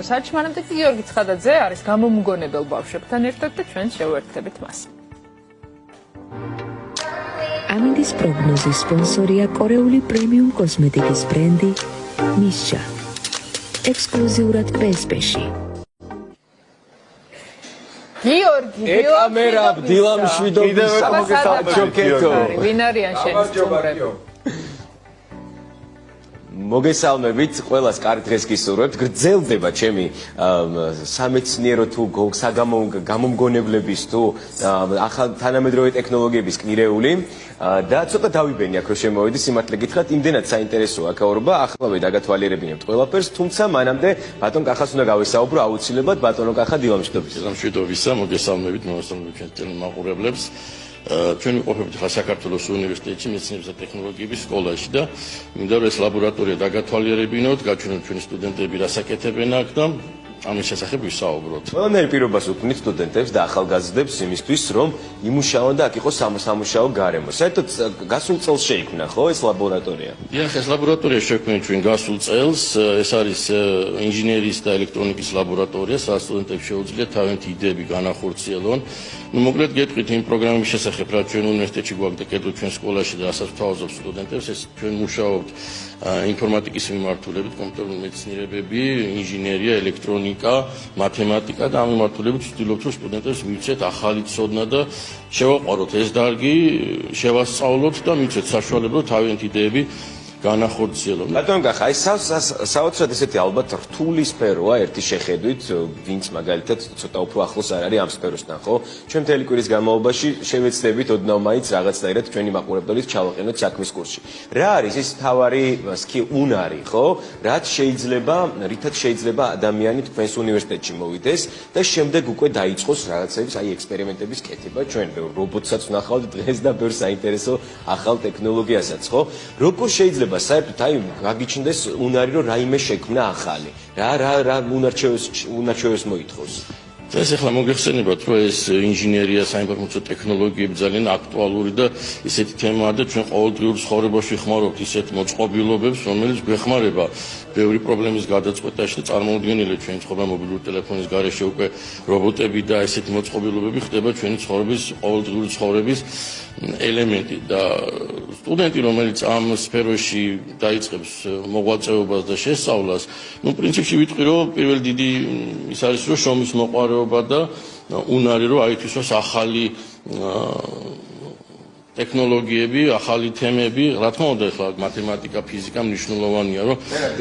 საგზავნო საათში. მანამდე გიორგი ცხადაძე არის გამომგონებელ ბავშვებთან ერთად და ჩვენ შევერთდებით მას. ამინდის პროგნოზის სპონსორია კორეული პრემიუმ კოსმეტიკის ბრენდი მისჩა. ექსკლუზიურად PSP-ში. გიორგი, ეკამერა დილამშვიდობის ჩოკეტო. ვინ არიან შენი სტუმრები? მოგესალმებით, ყველას კარგ დღეს გისურვებთ. გრძელდება ჩემი სამეცნიერო თუ გამომგონებლების თუ ახალ თანამედროვე ტექნოლოგიების კნირეული და ცოტა დავიბენი აქ რო შემოვედი, სიმართლე გითხრათ, იმდენად საინტერესოა აქაურობა, ახლავე დაგათვალიერებინებთ ყველაფერს, თუმცა მანამდე ბატონ კახას უნდა გავესაუბრო აუცილებლად ბატონო კახა დილამშვიდობის. დილამშვიდობისა, მოგესალმებით, მოგესალმებით ჩვენ ტელემაყურებლებს. ჩვენ ვიყოფებით ხა საქართველოს უნივერსიტეტში მეცნიერებისა და ტექნოლოგიების სკოლაში და მინდა რომ ეს ლაბორატორია დაგათვალიერებინოთ, გაჩვენოთ ჩვენი სტუდენტები რას აკეთებენ აქ და ამის შესახებ ვისაუბროთ. ყველანაირ პირობას ვუქმნით სტუდენტებს და ახალგაზრდებს იმისთვის, რომ იმუშაონ და აქ იყოს სამუშაო გარემო. საერთოდ გასულ წელს შეიქმნა, ხო, ეს ლაბორატორია? დიახ, ეს ლაბორატორია შექმნა ჩვენ გასულ წელს. ეს არის ინჟინერიის და ელექტრონიკის ლაბორატორია, სადაც სტუდენტებს შეუძლიათ თავიანთი იდეები განახორციელონ. მოკლედ გეტყვით იმ პროგრამების შესახებ, რაც ჩვენ უნივერსიტეტში გვაქვს და კერძოდ ჩვენ სკოლაში და რასაც ვთავაზობთ სტუდენტებს, ეს ჩვენ მუშაობთ ინფორმატიკის მიმართულებით, კომპიუტერული მეცნიერებები, ინჟინერია, ელექტრონიკა, მათემატიკა და ამ მიმართულებით ვცდილობთ, რომ სტუდენტებს მივცეთ ახალი ცოდნა და შევაყვაროთ ეს დარგი, შევასწავლოთ და მივცეთ საშუალება, რომ თავიანთი იდეები განახორციელონ. ბატონ კახა, ეს საოცრად ესეთი ალბათ რთული სფეროა ერთი შეხედვით, ვინც მაგალითად ცოტა უფრო ახლოს არ არის ამ სფეროსთან, ხო? ჩვენ მთელი კვირის განმავლობაში შევეცდებით ოდნავ მაინც რაღაცნაირად ჩვენი მაყურებლებით ჩავაყენოთ საქმის კურსში. რა არის ის თავარი უნარი, ხო? რითაც შეიძლება ადამიანი თქვენს უნივერსიტეტში მოვიდეს და შემდეგ უკვე დაიწყოს რაღაცების ექსპერიმენტების კეთება. ჩვენ რობოტსაც ვნახავთ დღეს და ბევრ საინტერესო ახალ ტექნოლოგიასაც, ხო? როგორ შეიძლება საერთოდ გაგიჩნდეს უნარი რომ რაიმე შექმნა ახალი. რა უნარჩვევებს მოითხოვს? ეს ახლა მოგეხსენებათ, რომ ეს ინჟინერია, საინფორმაციო ტექნოლოგიები ძალიან აქტუალური და ისეთი თემაა და ჩვენ ყოველდღიურ ცხოვრებაში ხმარობთ ისეთ მოწყობილობებს, რომელიც გვეხმარება ბევრი პრობლემის გადაწყვეტაში და წარმოუდგენელია ჩვენი ცხოვრება მობილური ტელეფონის გარეშე უკვე რობოტები და ესეთი მოწყობილობები ხდება ჩვენი ცხოვრების ყოველდღიური ცხოვრების ელემენტი და სტუდენტი, რომელიც ამ სფეროში დაიწყებს მოღვაწეობას და შესწავლას, პრინციპში ვიტყვი, რომ პირველი დიდი ის არის, რომ შრომის მოყვარეობა და უნარი რომ აითვისოს ახალი ტექნოლოგიები, ახალი თემები, რა თქმა უნდა, ახლა მათემატიკა, ფიზიკა მნიშვნელოვანია, რომ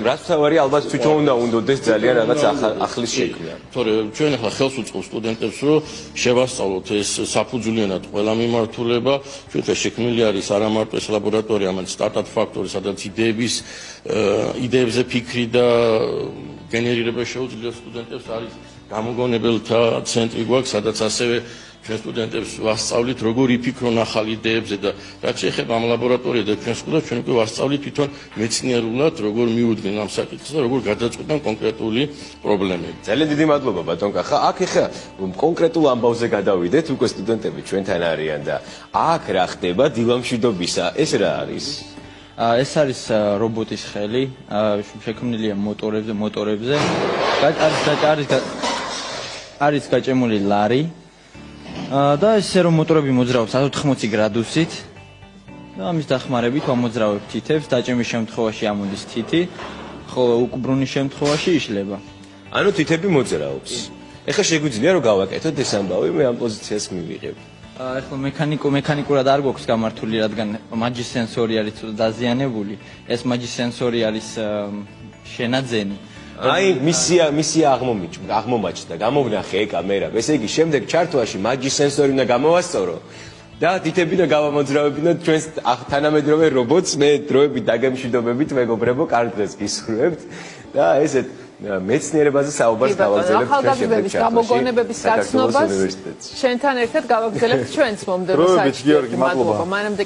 რაც თავარი ალბათ თვითონ უნდა უნდოდეს ძალიან რაღაც ახლის შექმნა. თორე ჩვენ ახლა ხელს უწყობთ სტუდენტებს, რომ შევასწავლოთ ეს საფუძვლიანად ყველა მიმართულება. ჩვენთან შექმნილი არის არა მარტო ეს ლაბორატორია, არამედ სტარტაპ ფაქტორი, სადაც იდეებზე ფიქრი და გენერირება შეუძლია სტუდენტებს, არის გამოგონებელთა ცენტრი გვაქვს, სადაც ასევე ჩვენ სტუდენტებს ვასწავლით, როგორ იფიქრონ ახალ იდეებზე და რაც შეეხება ამ ლაბორატორიას და ჩვენ სკოლას, ჩვენ უკვე ვასწავლით თვითონ მეცნიერულად, როგორ მიუძღვენ ამ საკითხს და როგორ გადაწყვეტენ კონკრეტული პრობლემები. ძალიან დიდი მადლობა ბატონ კახა. აქ ეხლა კონკრეტულ ამბავზე გადავიდეთ, უკვე სტუდენტები ჩვენთან არიან და აქ რა ხდება დილამშვიდობისა, ეს რა არის? ეს არის რობოტის ხელი, შექმნილია მოტორებზე. არის გაჭემული ლარი. და ესე რომ მოტორები მოძრაობს 180 გრადუსით და ამის დახმარებით ამოძრავებ თითებს, დაჭემის შემთხვევაში ამოდის თითი, ხოლო უკუბრუნის შემთხვევაში იშლება. ანუ თითები მოძრაობს. ეხლა შეგვიძლია რომ გავაკეთოთ ეს ამბავი, მე ამ პოზიციას მივიღებ. ეხლა მექანიკურად არ გვაქვს გამართული, რადგან მაჯის სენსორი არის ცოტა დაზიანებული. ეს მაჯის სენსორი არის შენაძენი. მისია აღმომაჩნდა, გამოვნახე კამერა. ესე იგი, შემდეგ ჩართვაში მაჯის სენსორი უნდა გამოვასწორო და თითები და გავამოძრავებინოთ ჩვენს თანამედროვე რობოტს. მე დროებით დაგემშვიდობებით, მეგობრებო, კარგ დღეს გისურვებთ და ესეთ მეცნიერებაზე საუბარს გავაგზავნებთ ჩვენ შემდეგ ჩართვაში. გამოგონებების გაცნობას ჩვენთან ერთად გავაგზავნებთ ჩვენს მომდევნო საათში. გიორგი, მადლობა. მანამდე